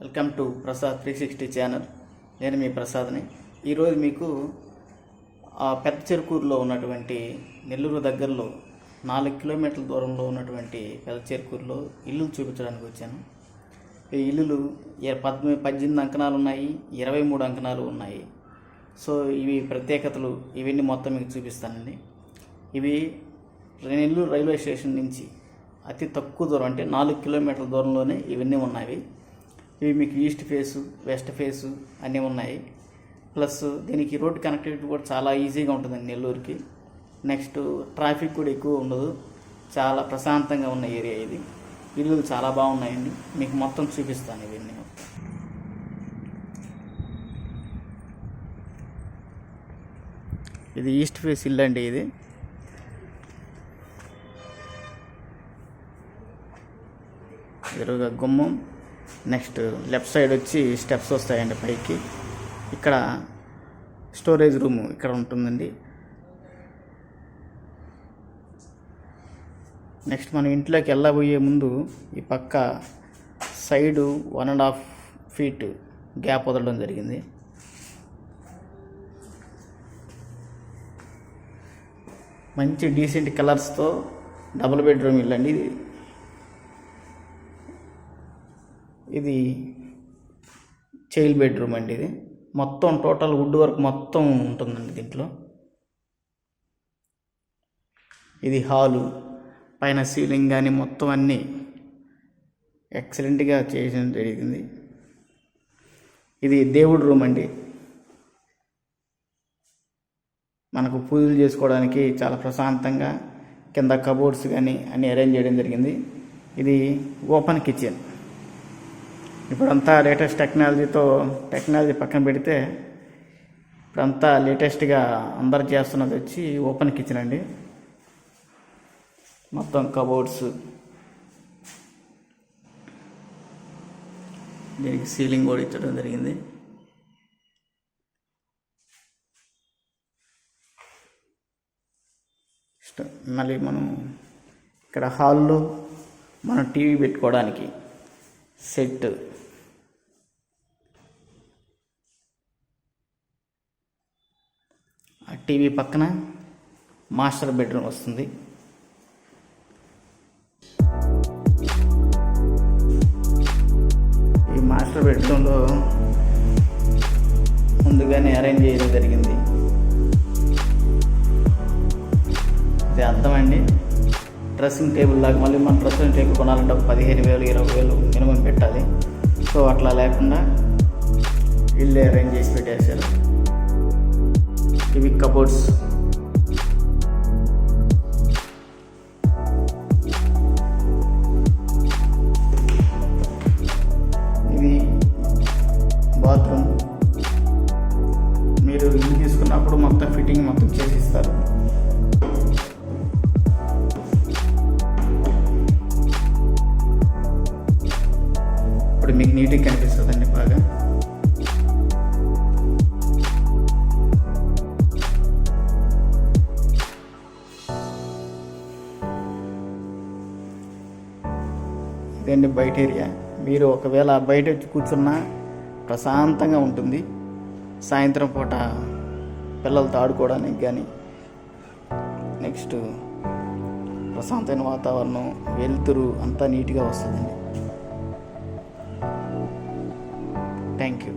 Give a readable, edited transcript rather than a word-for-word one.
Welcome to Prasad 360 channel. నేను మీ ప్రసాద్ని. ఈరోజు మీకు పెద్ద చెరుకూరులో ఉన్నటువంటి నెల్లూరు దగ్గరలో 4 కిలోమీటర్ల దూరంలో ఉన్నటువంటి పెద్ద చెరుకూరులో ఇల్లులు చూపించడానికి వచ్చాను. ఈ ఇల్లులు 18 అంకణాలు ఉన్నాయి, 23 అంకణాలు ఉన్నాయి. సో ఇవి ప్రత్యేకతలు ఇవన్నీ మొత్తం మీకు చూపిస్తానండి. ఇవి నెల్లూరు రైల్వే స్టేషన్ నుంచి అతి తక్కువ దూరం, అంటే 4 కిలోమీటర్ల దూరంలోనే ఇవన్నీ ఉన్నాయి. ఇవి మీకు ఈస్ట్ ఫేసు, వెస్ట్ ఫేసు అన్నీ ఉన్నాయి. ప్లస్ దీనికి రోడ్డు కనెక్టివిటీ కూడా చాలా ఈజీగా ఉంటుందండి నెల్లూరుకి. నెక్స్ట్ ట్రాఫిక్ కూడా ఎక్కువ ఉండదు, చాలా ప్రశాంతంగా ఉన్న ఏరియా ఇది. ఇల్లులు చాలా బాగున్నాయండి, మీకు మొత్తం చూపిస్తాను ఇవన్నీ. ఇది ఈస్ట్ ఫేస్ ఇల్లు అండి. ఇది ఎదురుగా గుమ్మం, నెక్స్ట్ లెఫ్ట్ సైడ్ వచ్చి స్టెప్స్ వస్తాయండి పైకి. ఇక్కడ స్టోరేజ్ రూము ఇక్కడ ఉంటుందండి. నెక్స్ట్ మనం ఇంట్లోకి వెళ్ళబోయే ముందు ఈ పక్క సైడు 1.5 ఫీట్ గ్యాప్ వదలడం జరిగింది. మంచి డీసెంట్ కలర్స్తో డబుల్ బెడ్రూమ్ ఇల్లు అండి. ఇది చైల్డ్ బెడ్రూమ్ అండి. ఇది మొత్తం టోటల్ వుడ్ వర్క్ మొత్తం ఉంటుందండి దీంట్లో. ఇది హాలు, పైన సీలింగ్ కానీ మొత్తం అన్నీ ఎక్సలెంట్గా చేయడం జరిగింది. ఇది దేవుడి రూమ్ అండి. మనకు పూజలు చేసుకోవడానికి చాలా ప్రశాంతంగా కింద కబోర్డ్స్ కానీ అన్నీ అరేంజ్ చేయడం జరిగింది. ఇది ఓపెన్ కిచెన్. ఇప్పుడంతా లేటెస్ట్ టెక్నాలజీ పక్కన పెడితే ఇప్పుడంతా లేటెస్ట్గా అందరు చేస్తున్నది వచ్చి ఓపెన్ కిచెన్ అండి. మొత్తం కబోర్డ్స్, దీనికి సీలింగ్ కూడా ఇచ్చడం జరిగింది. మళ్ళీ మనం ఇక్కడ హాల్లో మనం టీవీ పెట్టుకోవడానికి సెట్, ఆ టీవీ పక్కన మాస్టర్ బెడ్రూమ్ వస్తుంది. ఈ మాస్టర్ బెడ్రూమ్లో ముందుగానే అరేంజ్ చేయడం జరిగింది. ఇది అర్థం అండి. డ్రెస్సింగ్ టేబుల్ లాగా మళ్ళీ మన డ్రెస్సింగ్ టేబుల్ కొనాలంటే 15,000 20,000 మినిమం పెట్టాలి. సో అట్లా లేకుండా ఇల్లే అరేంజ్ చేసి పెట్టేశారు. ఇవి కబోర్డ్స్. ఇది బాత్రూమ్. మీరు ఇల్లు తీసుకున్నప్పుడు మొత్తం ఫిట్టింగ్ మొత్తం చేసిస్తారు. ఇప్పుడు మీకు నీట్గా కనిపిస్తుందండి బాగా. ఇదండి బయట ఏరియా. మీరు ఒకవేళ బయట వచ్చి కూర్చున్నా ప్రశాంతంగా ఉంటుంది. సాయంత్రం పూట పిల్లలతో ఆడుకోవడానికి కానీ, నెక్స్ట్ ప్రశాంతమైన వాతావరణం, వెలుతురు అంతా నీట్గా వస్తుందండి. Thank you.